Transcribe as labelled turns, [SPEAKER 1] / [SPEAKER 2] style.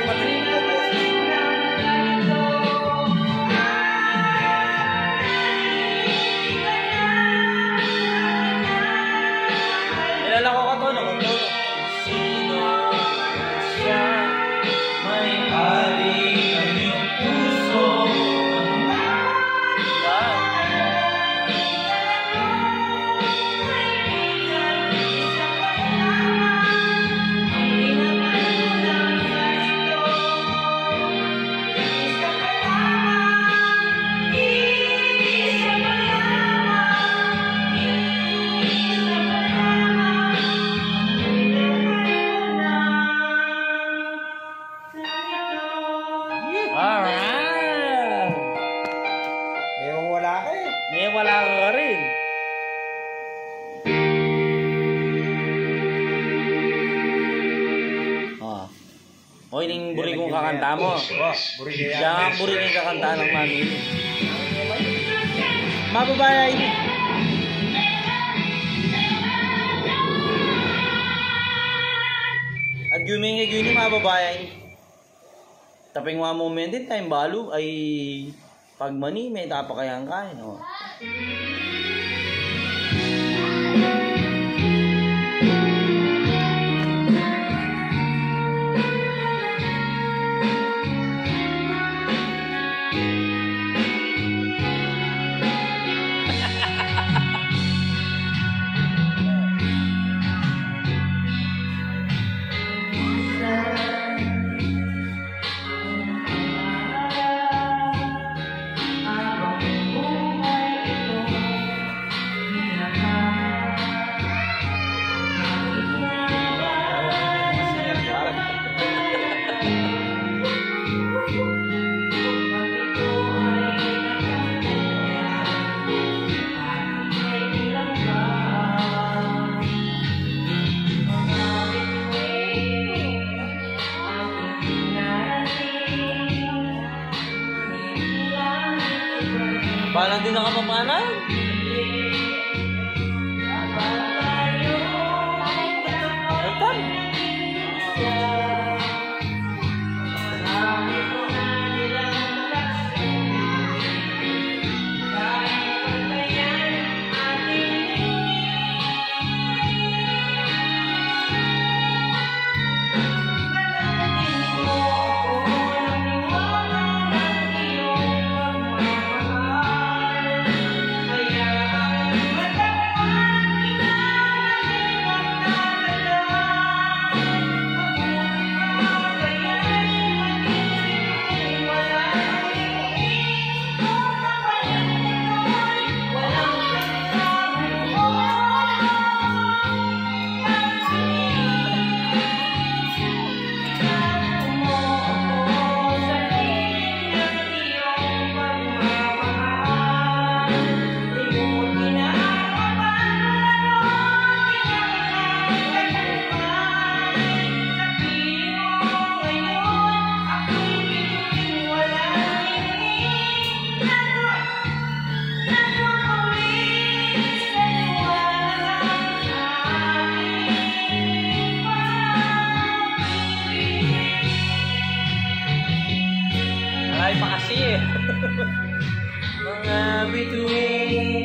[SPEAKER 1] kayo matrip. Nilala ko ka to, no? Sino siya? May hari ang iyong puso. Alright!
[SPEAKER 2] Ngayon wala ka eh.
[SPEAKER 1] Ngayon wala ka rin. Hoy, ning buri kong kakanta mo.
[SPEAKER 2] Buri
[SPEAKER 1] Siya nga buri kong kakanta ng mami. Mababay! At guming mababay. Taping mga moment din tayong balo ay pagmani may tapakayang kain. Oh. Paano din nakapapanan? Altan? Ay, pa kasi eh. Mga bituin